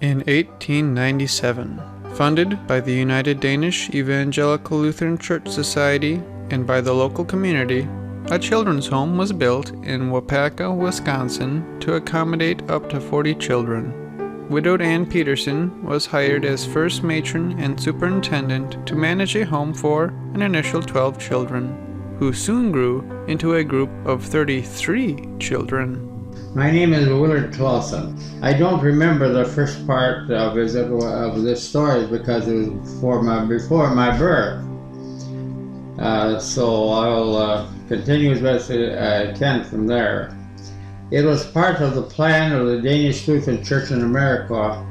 In 1897, funded by the United Danish Evangelical Lutheran Church Society and by the local community, a children's home was built in Waupaca, Wisconsin to accommodate up to 40 children. Widowed Ann Peterson was hired as first matron and superintendent to manage a home for an initial 12 children, who soon grew into a group of 33 children. My name is Willard Clausen. I don't remember the first part of this story because it was before my birth. So I'll continue as best I can from there. It was part of the plan of the Danish Lutheran Church in America,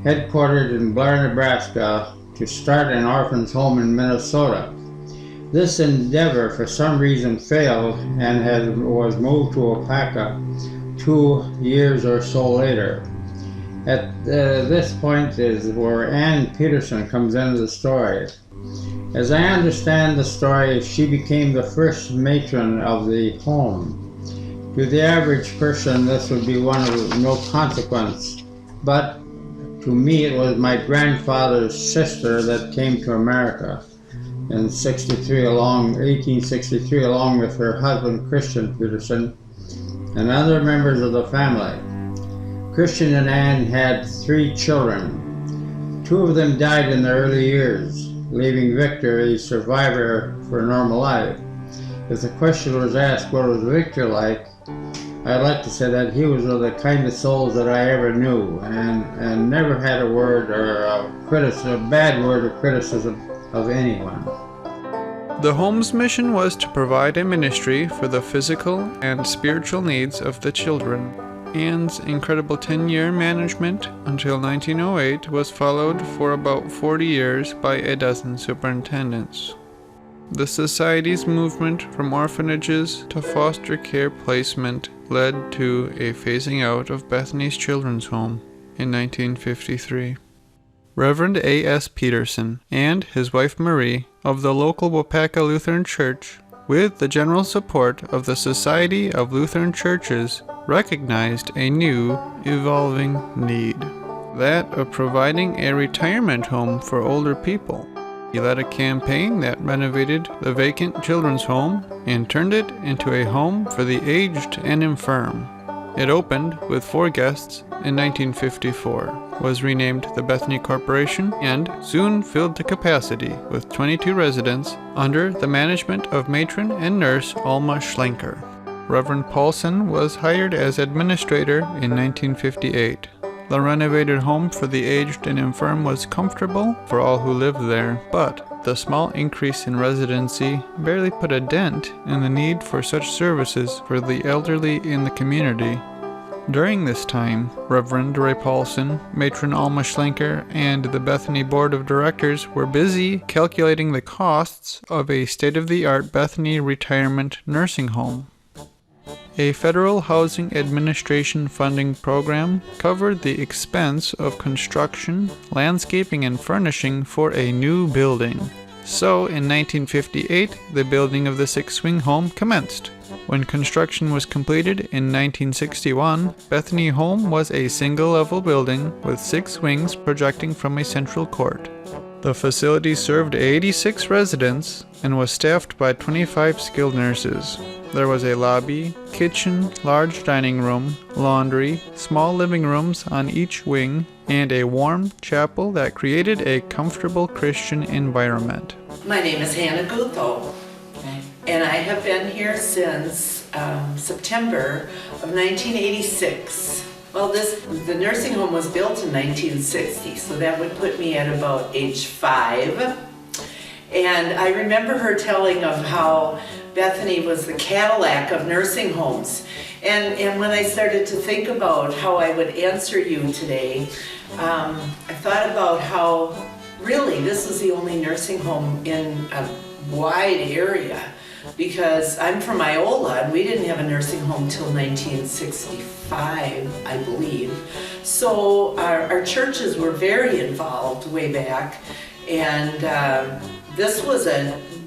headquartered in Blair, Nebraska, to start an orphan's home in Minnesota. This endeavor for some reason failed and was moved to Waupaca 2 years or so later. At this point is where Ann Peterson comes into the story. As I understand the story, she became the first matron of the home. To the average person, this would be one of no consequence, but to me it was my grandfather's sister that came to America in 1863 along with her husband Christian Peterson and other members of the family. Christian and Ann had 3 children. 2 of them died in their early years, leaving Victor a survivor for a normal life. If the question was asked what was Victor like, I'd like to say that he was one of the kindest souls that I ever knew, and never had a word or a bad word or criticism of anyone. The home's mission was to provide a ministry for the physical and spiritual needs of the children. Ann's incredible 10-year management until 1908 was followed for about 40 years by a dozen superintendents. The Society's movement from orphanages to foster care placement led to a phasing out of Bethany's children's home in 1953. Reverend A.S. Peterson and his wife Marie of the local Waupaca Lutheran Church, with the general support of the Society of Lutheran Churches, recognized a new, evolving need, that of providing a retirement home for older people. He led a campaign that renovated the vacant children's home and turned it into a home for the aged and infirm. It opened with 4 guests in 1954, was renamed the Bethany Corporation, and soon filled to capacity with 22 residents under the management of matron and nurse Alma Schlenker. Reverend Paulson was hired as administrator in 1958. The renovated home for the aged and infirm was comfortable for all who lived there, but the small increase in residency barely put a dent in the need for such services for the elderly in the community. During this time, Reverend Ray Paulson, Matron Alma Schlenker, and the Bethany Board of Directors were busy calculating the costs of a state-of-the-art Bethany retirement nursing home. A Federal Housing Administration funding program covered the expense of construction, landscaping, and furnishing for a new building. So, in 1958, the building of the 6-wing home commenced. When construction was completed in 1961, Bethany Home was a single-level building with 6 wings projecting from a central court. The facility served 86 residents and was staffed by 25 skilled nurses. There was a lobby, kitchen, large dining room, laundry, small living rooms on each wing, and a warm chapel that created a comfortable Christian environment. My name is Hannah Gutho, and I have been here since September of 1986. Well, the nursing home was built in 1960, so that would put me at about age 5. And I remember her telling of how Bethany was the Cadillac of nursing homes. And when I started to think about how I would answer you today, I thought about how really this was the only nursing home in a wide area, because I'm from Iola and we didn't have a nursing home till 1965, I believe. So our churches were very involved way back, and this was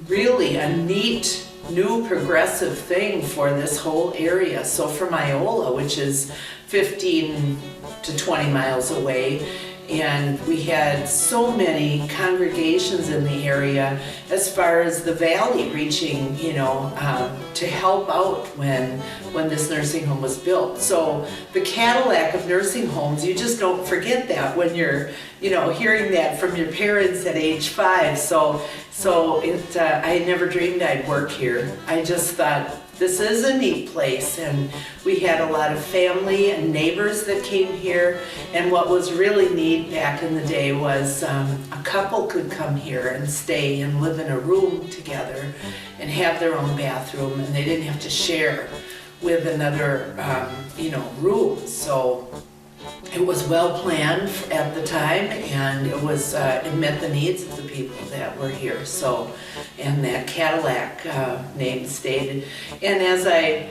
really a neat, new, progressive thing for this whole area. So from Iola, which is 15 to 20 miles away. And we had so many congregations in the area as far as the valley reaching, to help out when this nursing home was built. So the Cadillac of nursing homes, you just don't forget that when you're, hearing that from your parents at age 5. So I never dreamed I'd work here. I just thought, this is a neat place, and we had a lot of family and neighbors that came here. And what was really neat back in the day was a couple could come here and stay and live in a room together and have their own bathroom, and they didn't have to share with another, room. So it was well planned at the time, and it met the needs of the people that were here. So, and that Cadillac name stayed. And as I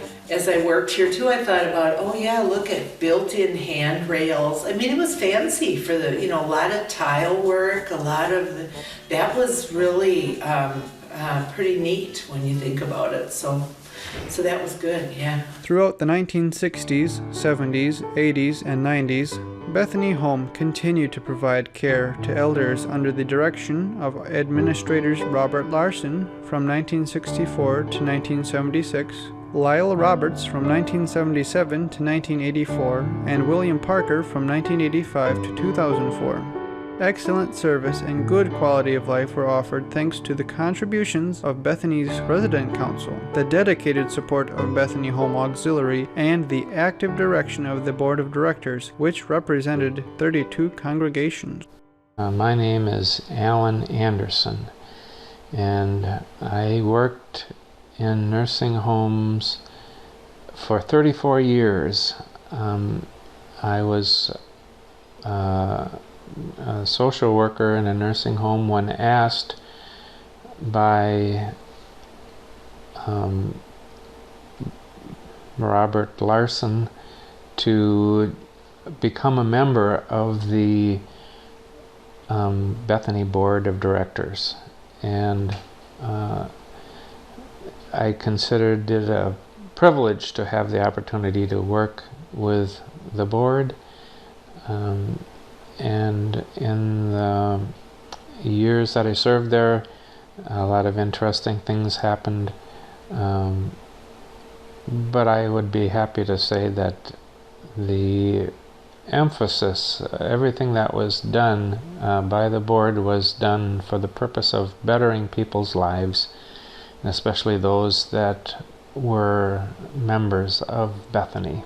worked here too, I thought about, oh yeah, look at built-in handrails. I mean, it was fancy for a lot of tile work, that was really pretty neat when you think about it. So that was good, yeah. Throughout the 1960s, 70s, 80s, and 90s, Bethany Home continued to provide care to elders under the direction of administrators Robert Larson from 1964 to 1976, Lyle Roberts from 1977 to 1984, and William Parker from 1985 to 2004. Excellent service and good quality of life were offered thanks to the contributions of Bethany's Resident Council, the dedicated support of Bethany Home Auxiliary, and the active direction of the Board of Directors, which represented 32 congregations. My name is Alan Anderson, and I worked in nursing homes for 34 years. I was a social worker in a nursing home when asked by Robert Larson to become a member of the Bethany Board of Directors, and I considered it a privilege to have the opportunity to work with the board. And in the years that I served there, a lot of interesting things happened. But I would be happy to say that the emphasis, everything that was done by the board was done for the purpose of bettering people's lives, and especially those that were members of Bethany.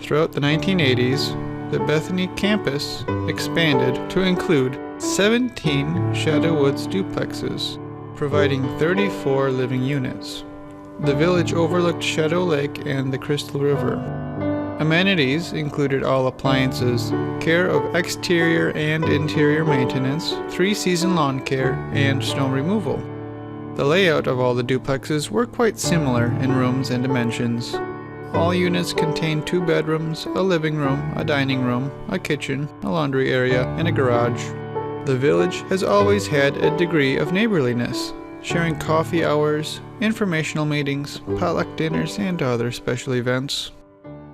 Throughout the 1980s, the Bethany campus expanded to include 17 Shadow Woods duplexes, providing 34 living units. The village overlooked Shadow Lake and the Crystal River. Amenities included all appliances, care of exterior and interior maintenance, 3-season lawn care, and snow removal. The layout of all the duplexes were quite similar in rooms and dimensions. All units contained 2 bedrooms, a living room, a dining room, a kitchen, a laundry area, and a garage. The village has always had a degree of neighborliness, sharing coffee hours, informational meetings, potluck dinners, and other special events.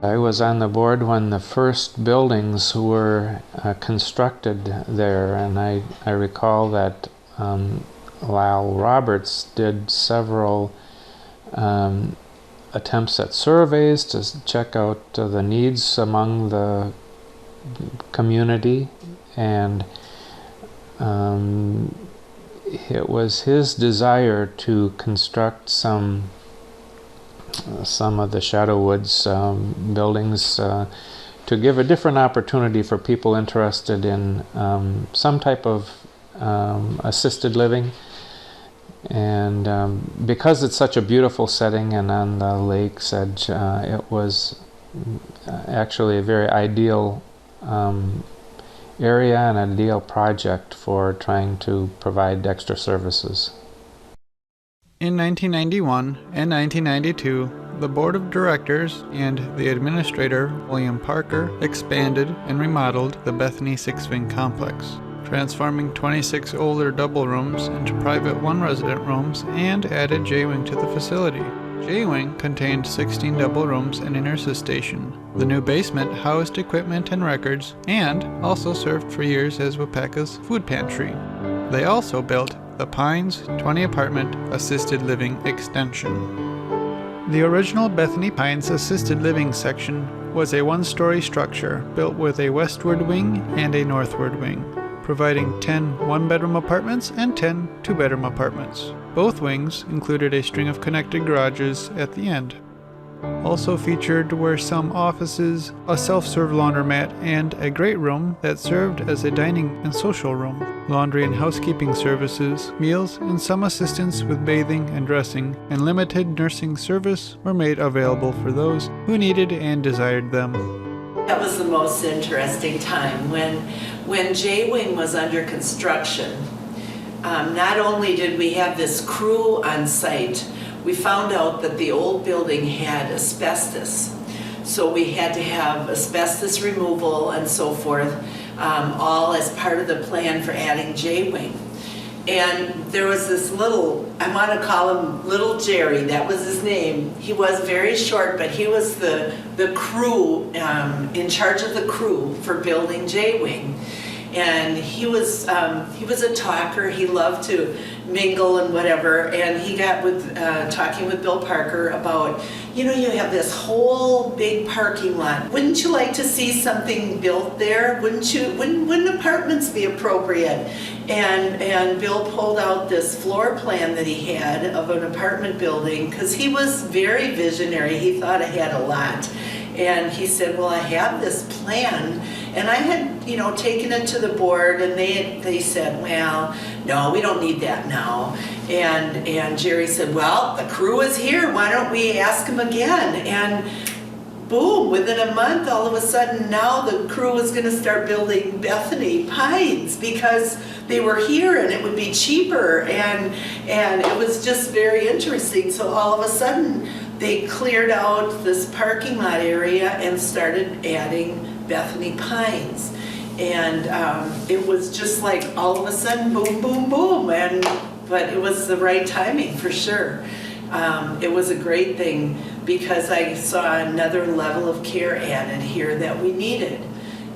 I was on the board when the first buildings were constructed there, and I recall that Lyle Roberts did several attempts at surveys to check out the needs among the community, and it was his desire to construct some of the Shadow Woods buildings to give a different opportunity for people interested in some type of assisted living. And because it's such a beautiful setting and on the lake's edge, it was actually a very ideal area and an ideal project for trying to provide extra services. In 1991 and 1992, the Board of Directors and the Administrator, William Parker, expanded and remodeled the Bethany Six-Wing Complex, transforming 26 older double rooms into private one-resident rooms, and added J-Wing to the facility. J Wing contained 16 double rooms and a nurse's station. The new basement housed equipment and records, and also served for years as Waupaca's food pantry. They also built the Pines 20-apartment assisted living extension. The original Bethany Pines assisted living section was a one-story structure built with a westward wing and a northward wing, providing 10 one-bedroom apartments and 10 two-bedroom apartments. Both wings included a string of connected garages at the end. Also featured were some offices, a self-serve laundromat, and a great room that served as a dining and social room. Laundry and housekeeping services, meals, and some assistance with bathing and dressing, and limited nursing service were made available for those who needed and desired them. That was the most interesting time when J Wing was under construction. Not only did we have this crew on site, we found out that the old building had asbestos. So we had to have asbestos removal and so forth, all as part of the plan for adding J Wing. And there was this little, I want to call him Little Jerry, that was his name. He was very short, but he was the crew, in charge of the crew for building J Wing. And he was a talker. He loved to mingle and whatever. And he got with talking with Bill Parker about, you have this whole big parking lot. Wouldn't you like to see something built there? Wouldn't apartments be appropriate? And Bill pulled out this floor plan that he had of an apartment building because he was very visionary. He thought ahead a lot. And he said, well, I have this plan. And I had, taken it to the board, and they said, well, no, we don't need that now. And Jerry said, well, the crew is here. Why don't we ask them again? And boom, within a month, all of a sudden, now the crew was going to start building Bethany Pines because they were here and it would be cheaper. And it was just very interesting. So all of a sudden, they cleared out this parking lot area and started adding Bethany Pines. And it was just like all of a sudden, boom, boom, boom. But it was the right timing for sure. It was a great thing because I saw another level of care added here that we needed.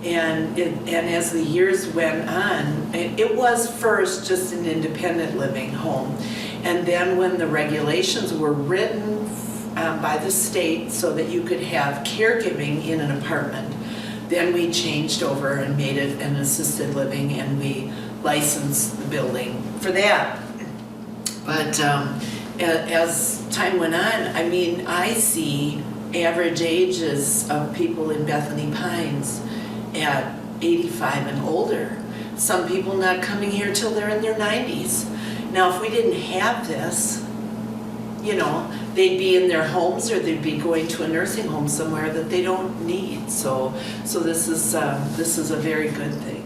And as the years went on, it was first just an independent living home. And then when the regulations were written by the state so that you could have caregiving in an apartment, then we changed over and made it an assisted living, and we licensed the building for that. But as time went on, I see average ages of people in Bethany Pines at 85 and older. Some people not coming here till they're in their 90s. Now, if we didn't have this, they'd be in their homes or they'd be going to a nursing home somewhere that they don't need. So this is a very good thing.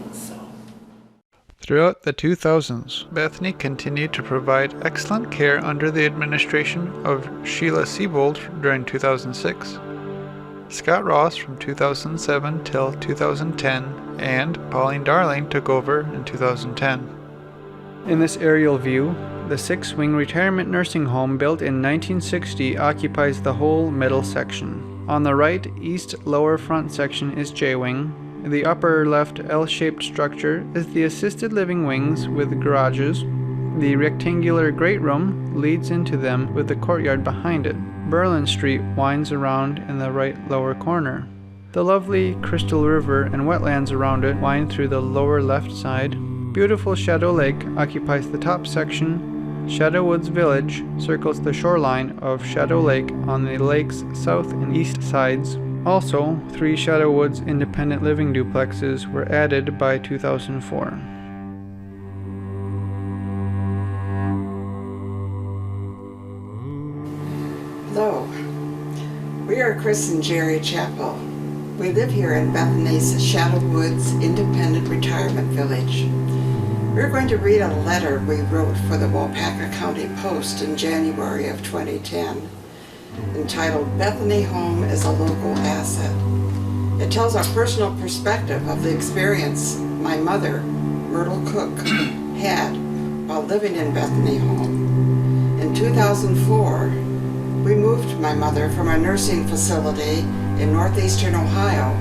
Throughout the 2000s, Bethany continued to provide excellent care under the administration of Sheila Siebold during 2006, Scott Ross from 2007 till 2010, and Pauline Darling took over in 2010. In this aerial view, the 6-wing retirement nursing home built in 1960 occupies the whole middle section. On the right, east lower front section is J-wing. The upper left L-shaped structure is the assisted living wings with garages. The rectangular great room leads into them with the courtyard behind it. Berlin Street winds around in the right lower corner. The lovely Crystal River and wetlands around it wind through the lower left side. Beautiful Shadow Lake occupies the top section. Shadow Woods Village circles the shoreline of Shadow Lake on the lake's south and east sides. Also, 3 Shadow Woods independent living duplexes were added by 2004. Hello, we are Chris and Jerry Chappell. We live here in Bethany's Shadow Woods Independent Retirement Village. We're going to read a letter we wrote for the Waupaca County Post in January of 2010, entitled Bethany Home is a Local Asset. It tells our personal perspective of the experience my mother, Myrtle Cook, had while living in Bethany Home. In 2004, we moved my mother from a nursing facility in northeastern Ohio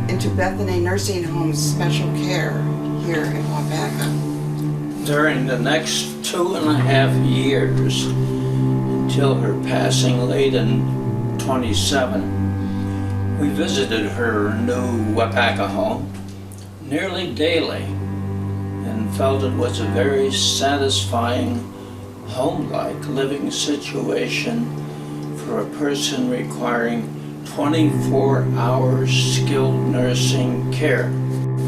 into Bethany Nursing Home's special care here in Waupaca. During the next 2.5 years, until her passing late in 27, we visited her new Waupaca home nearly daily and felt it was a very satisfying, home-like living situation for a person requiring 24 hours skilled nursing care.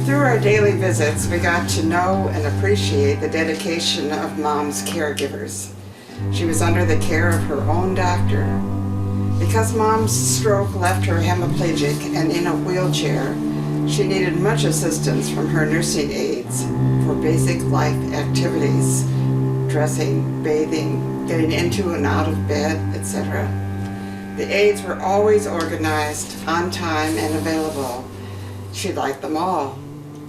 Through our daily visits, we got to know and appreciate the dedication of Mom's caregivers. She was under the care of her own doctor. Because Mom's stroke left her hemiplegic and in a wheelchair, she needed much assistance from her nursing aides for basic life activities, dressing, bathing, getting into and out of bed, etc. The aides were always organized, on time, and available. She liked them all,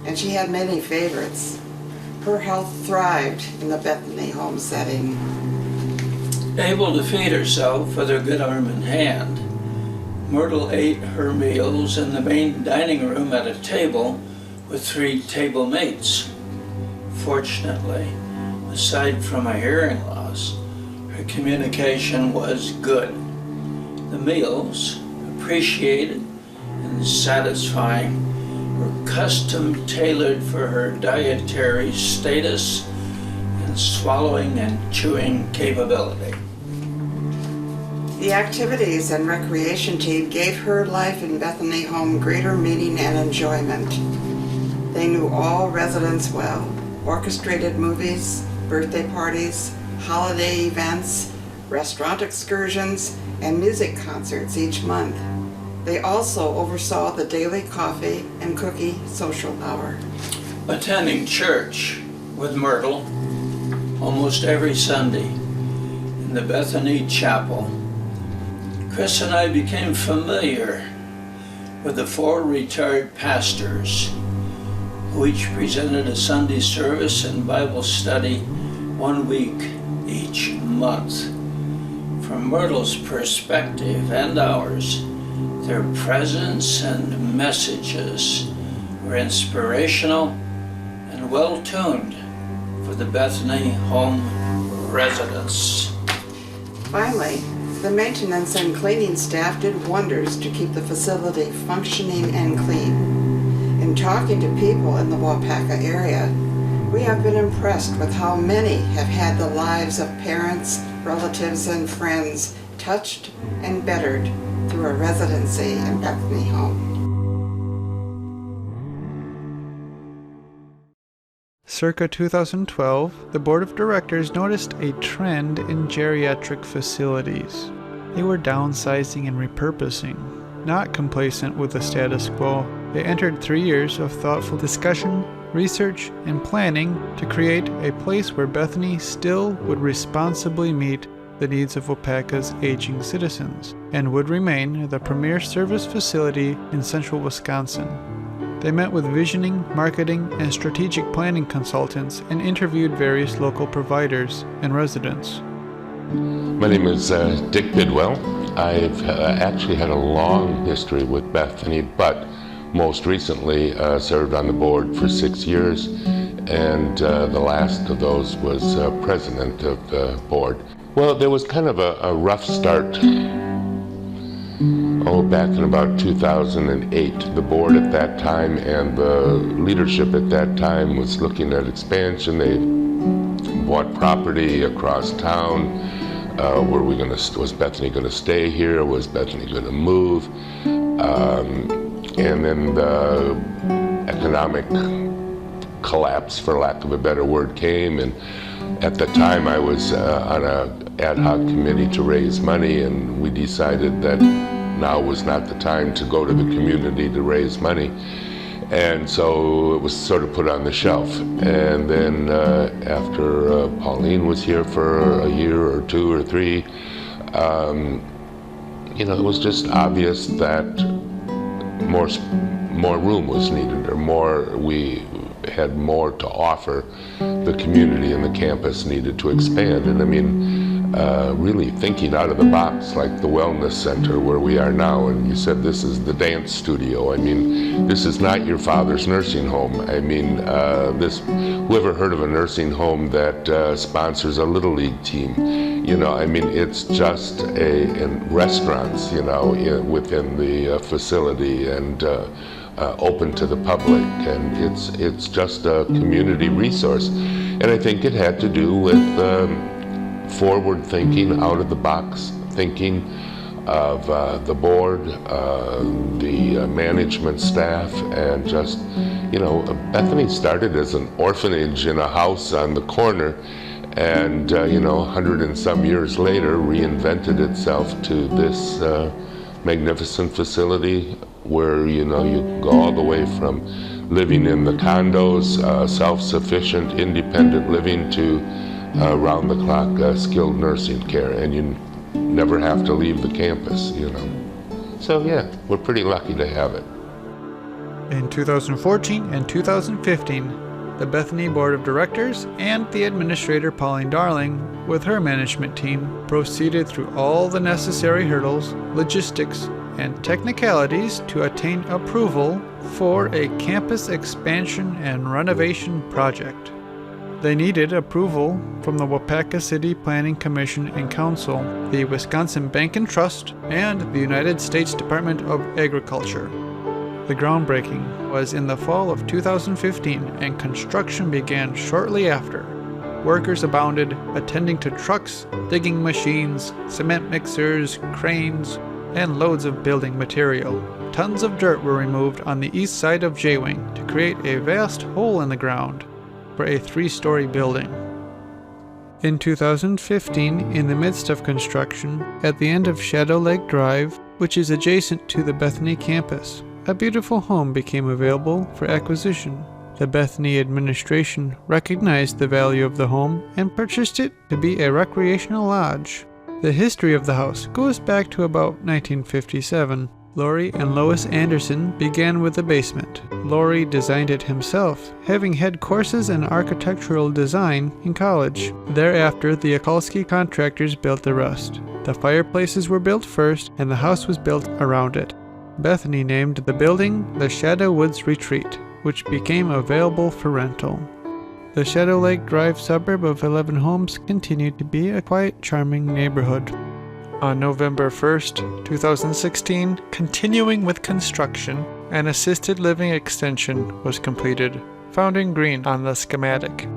and she had many favorites. Her health thrived in the Bethany home setting. Able to feed herself with her good arm and hand, Myrtle ate her meals in the main dining room at a table with 3 table mates. Fortunately, aside from a hearing loss, her communication was good. The meals, appreciated and satisfying, were custom tailored for her dietary status and swallowing and chewing capability. The activities and recreation team gave her life in Bethany home greater meaning and enjoyment. They knew all residents well, orchestrated movies, birthday parties, holiday events, restaurant excursions, and music concerts each month. They also oversaw the daily coffee and cookie social hour. Attending church with Myrtle almost every Sunday in the Bethany Chapel, Chris and I became familiar with the 4 retired pastors who each presented a Sunday service and Bible study 1 week each month. From Myrtle's perspective and ours, their presence and messages were inspirational and well-tuned for the Bethany home residents. Finally, the maintenance and cleaning staff did wonders to keep the facility functioning and clean. In talking to people in the Waupaca area, we have been impressed with how many have had the lives of parents, relatives, and friends touched and bettered through a residency in Bethany home. Circa 2012, the board of directors noticed a trend in geriatric facilities. They were downsizing and repurposing. Not complacent with the status quo, they entered 3 years of thoughtful discussion, research, and planning to create a place where Bethany still would responsibly meet the needs of Waupaca's aging citizens and would remain the premier service facility in central Wisconsin. They met with visioning, marketing, and strategic planning consultants and interviewed various local providers and residents. My name is Dick Bidwell. I've actually had a long history with Bethany, but most recently served on the board for 6 years, and the last of those was president of the board. Well, there was kind of a rough start. Back in about 2008, the board at that time and the leadership at that time was looking at expansion. They bought property across town. Was Bethany going to stay here? Was Bethany going to move? And then the economic collapse, for lack of a better word, came. And at the time, I was on an ad hoc committee to raise money, and we decided that now was not the time to go to the community to raise money. And so it was sort of put on the shelf. And then after Pauline was here for a year or 2 or 3, it was just obvious that more room was needed, or we had more to offer. The community and the campus needed to expand. And I mean, really thinking out of the box, like the wellness center where we are now. And you said this is the dance studio. I mean, this is not your father's nursing home. I mean, whoever heard of a nursing home that sponsors a little league team? You know, I mean, it's just in restaurants, you know, within the facility, and open to the public, and it's just a community resource. And I think it had to do with forward thinking, out of the box thinking of the board, the management staff, and just, you know, Bethany started as an orphanage in a house on the corner, and you know, 100 and some years later reinvented itself to this magnificent facility where, you know, you go all the way from living in the condos, self-sufficient, independent living, to round-the-clock skilled nursing care, and you never have to leave the campus, you know. So yeah, we're pretty lucky to have it. In 2014 and 2015, the Bethany Board of Directors and the administrator Pauline Darling, with her management team, proceeded through all the necessary hurdles, logistics, and technicalities to attain approval for a campus expansion and renovation project. They needed approval from the Waupaca City Planning Commission and Council, the Wisconsin Bank and Trust, and the United States Department of Agriculture. The groundbreaking was in the fall of 2015, and construction began shortly after. Workers abounded, attending to trucks, digging machines, cement mixers, cranes, and loads of building material. Tons of dirt were removed on the east side of J-Wing to create a vast hole in the ground for a 3-story building. In 2015, in the midst of construction, at the end of Shadow Lake Drive, which is adjacent to the Bethany campus, a beautiful home became available for acquisition. The Bethany administration recognized the value of the home and purchased it to be a recreational lodge. The history of the house goes back to about 1957. Laurie and Lois Anderson began with the basement. Laurie designed it himself, having had courses in architectural design in college. Thereafter, the Akulski contractors built the rest. The fireplaces were built first, and the house was built around it. Bethany named the building the Shadow Woods Retreat, which became available for rental. The Shadow Lake Drive suburb of 11 homes continued to be a quiet, charming neighborhood. On November 1st, 2016, continuing with construction, an assisted living extension was completed, found in green on the schematic.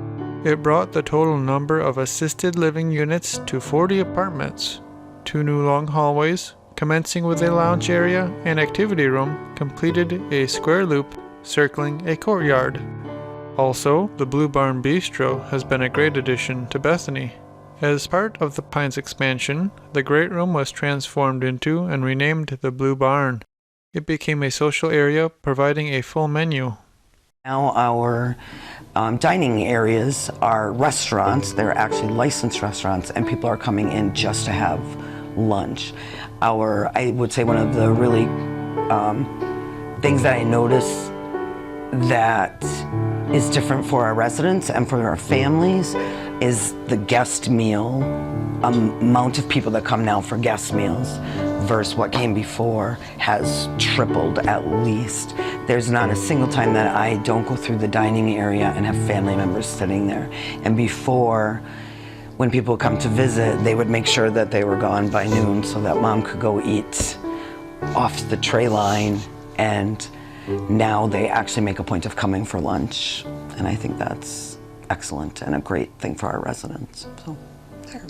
It brought the total number of assisted living units to 40 apartments. 2 new long hallways, commencing with a lounge area and activity room, completed a square loop circling a courtyard. Also, the Blue Barn Bistro has been a great addition to Bethany. As part of the Pines expansion, the Great Room was transformed into and renamed the Blue Barn. It became a social area, providing a full menu. Now our dining areas are restaurants. They're actually licensed restaurants, and people are coming in just to have lunch. I would say one of the really things that I notice that is different for our residents and for our families is the guest meal. Amount of people that come now for guest meals versus what came before has tripled at least. There's not a single time that I don't go through the dining area and have family members sitting there. And before, when people come to visit, they would make sure that they were gone by noon so that mom could go eat off the tray line, and now they actually make a point of coming for lunch. And I think that's excellent and a great thing for our residents. So, there.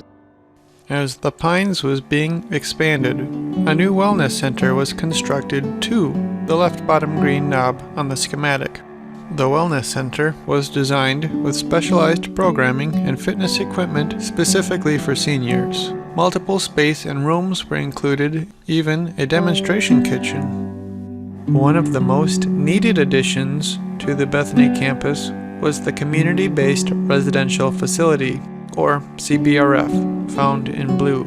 As the Pines was being expanded, a new wellness center was constructed to the left bottom green knob on the schematic. The wellness center was designed with specialized programming and fitness equipment specifically for seniors. Multiple space and rooms were included, even a demonstration kitchen. One of the most needed additions to the Bethany campus was the Community-Based Residential Facility, or CBRF, found in blue.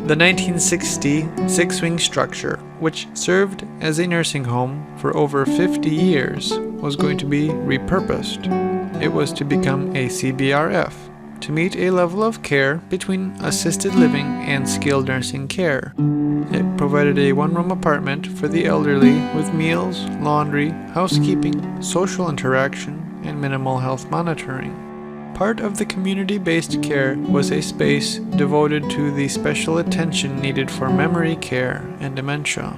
The 1960 six-wing structure, which served as a nursing home for over 50 years, was going to be repurposed. It was to become a CBRF, to meet a level of care between assisted living and skilled nursing care. It provided a one-room apartment for the elderly with meals, laundry, housekeeping, social interaction, and minimal health monitoring. Part of the community-based care was a space devoted to the special attention needed for memory care and dementia.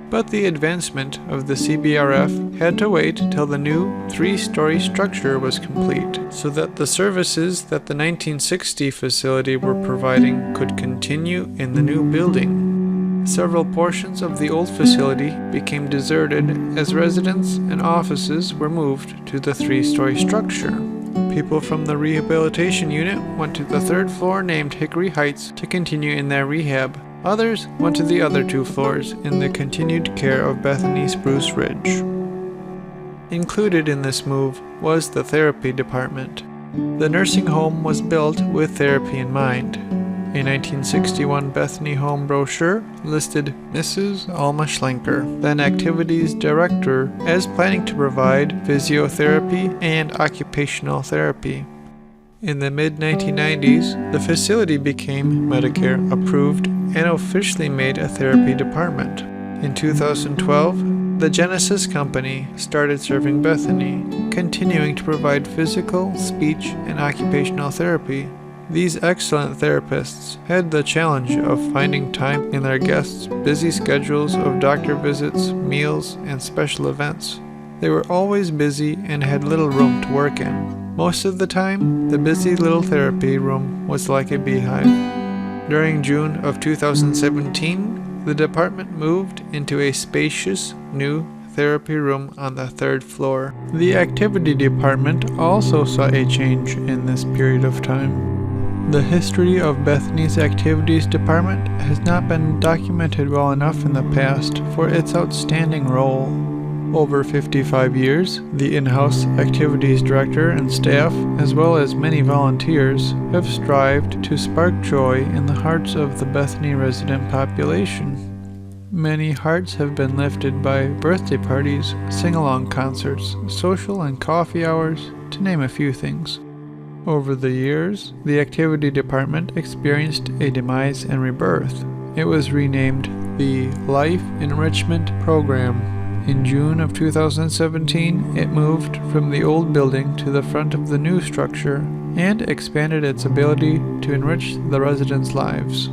But the advancement of the CBRF had to wait till the new 3-story structure was complete, so that the services that the 1960 facility were providing could continue in the new building. Several portions of the old facility became deserted as residents and offices were moved to the 3-story structure. People from the rehabilitation unit went to the 3rd floor named Hickory Heights to continue in their rehab. Others went to the other 2 floors in the continued care of Bethany Spruce Ridge. Included in this move was the therapy department. The nursing home was built with therapy in mind. A 1961 Bethany home brochure listed Mrs. Alma Schlenker, then activities director, as planning to provide physiotherapy and occupational therapy. In the mid-1990s, the facility became Medicare approved and officially made a therapy department. In 2012, the Genesis Company started serving Bethany, continuing to provide physical, speech, and occupational therapy. These excellent therapists had the challenge of finding time in their guests' busy schedules of doctor visits, meals, and special events. They were always busy and had little room to work in. Most of the time, the busy little therapy room was like a beehive. During June of 2017, the department moved into a spacious, new therapy room on the 3rd floor. The activity department also saw a change in this period of time. The history of Bethany's activities department has not been documented well enough in the past for its outstanding role. Over 55 years, the in-house activities director and staff, as well as many volunteers, have strived to spark joy in the hearts of the Bethany resident population. Many hearts have been lifted by birthday parties, sing-along concerts, social and coffee hours, to name a few things. Over the years, the activity department experienced a demise and rebirth. It was renamed the Life Enrichment Program. In June of 2017, it moved from the old building to the front of the new structure and expanded its ability to enrich the residents' lives.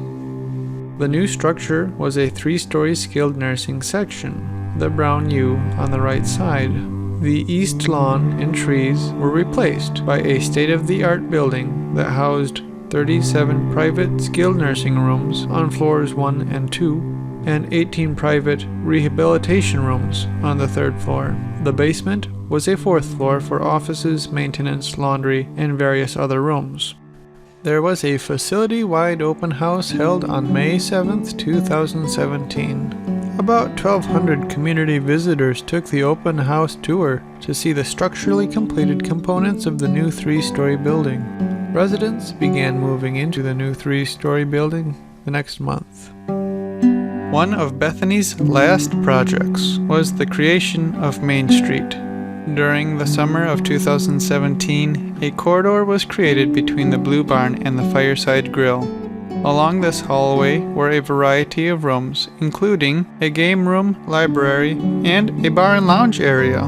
The new structure was a 3-story skilled nursing section, the brown U on the right side. The east lawn and trees were replaced by a state-of-the-art building that housed 37 private skilled nursing rooms on floors 1 and 2, and 18 private rehabilitation rooms on the 3rd floor. The basement was a 4th floor for offices, maintenance, laundry, and various other rooms. There was a facility-wide open house held on May 7, 2017. About 1,200 community visitors took the open house tour to see the structurally completed components of the new 3-story building. Residents began moving into the new 3-story building the next month. One of Bethany's last projects was the creation of Main Street. During the summer of 2017, a corridor was created between the Blue Barn and the Fireside Grill. Along this hallway were a variety of rooms, including a game room, library, and a bar and lounge area.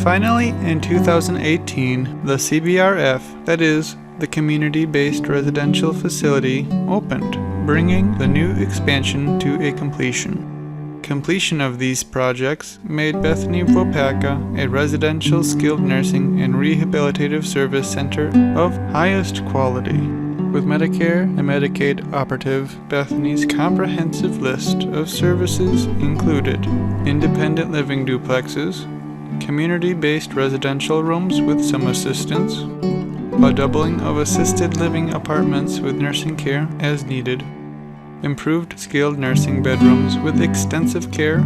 Finally, in 2018, the CBRF, that is, the Community-Based Residential Facility, opened, bringing the new expansion to a completion. Completion of these projects made Bethany of Waupaca a residential skilled nursing and rehabilitative service center of highest quality. With Medicare and Medicaid operative, Bethany's comprehensive list of services included independent living duplexes, community-based residential rooms with some assistance, a doubling of assisted living apartments with nursing care as needed, improved skilled nursing bedrooms with extensive care,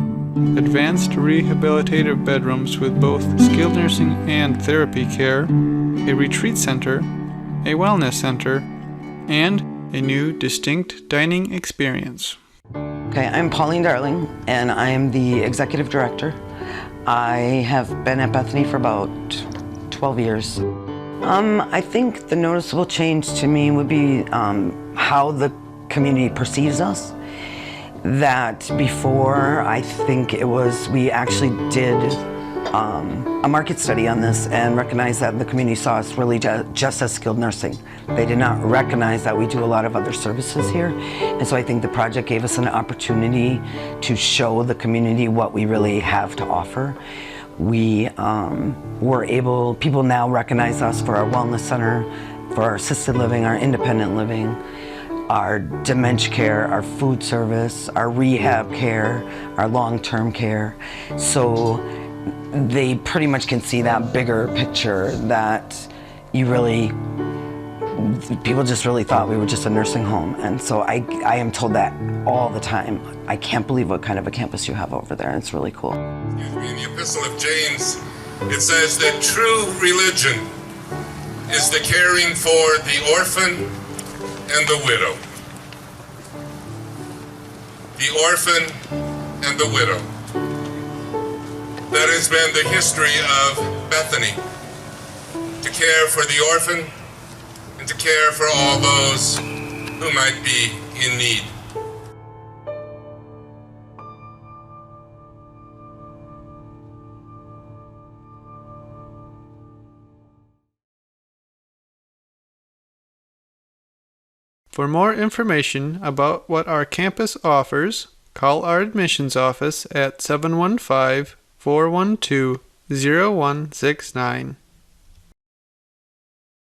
advanced rehabilitative bedrooms with both skilled nursing and therapy care, a retreat center, a wellness center, and a new distinct dining experience. Okay, I'm Pauline Darling, and I am the executive director. I have been at Bethany for about 12 years. I think the noticeable change to me would be how the community perceives us. That before, I think it was, we actually did a market study on this and recognized that the community saw us really just as skilled nursing. They did not recognize that we do a lot of other services here. And so I think the project gave us an opportunity to show the community what we really have to offer. We were able, people now recognize us for our wellness center, for our assisted living, our independent living, our dementia care, our food service, our rehab care, our long-term care. So they pretty much can see that bigger picture that people just really thought we were just a nursing home. And so I am told that all the time. I can't believe what kind of a campus you have over there. It's really cool. In the Epistle of James, it says that true religion is the caring for the orphan and the widow. The orphan and the widow. That has been the history of Bethany. To care for the orphan and to care for all those who might be in need. For more information about what our campus offers, call our admissions office at 715-412-0169.